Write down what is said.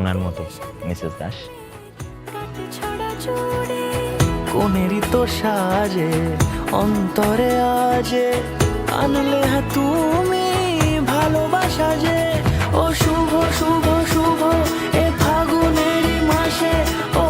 শোনার মতো মিসেস দাস। কোনেরই তো সাজে অন্তরে আজে আনলে হ্যাঁ তুমি ভালোবাসা যে ও শুভ শুভ শুভ এ ফাগুনেরই মাসে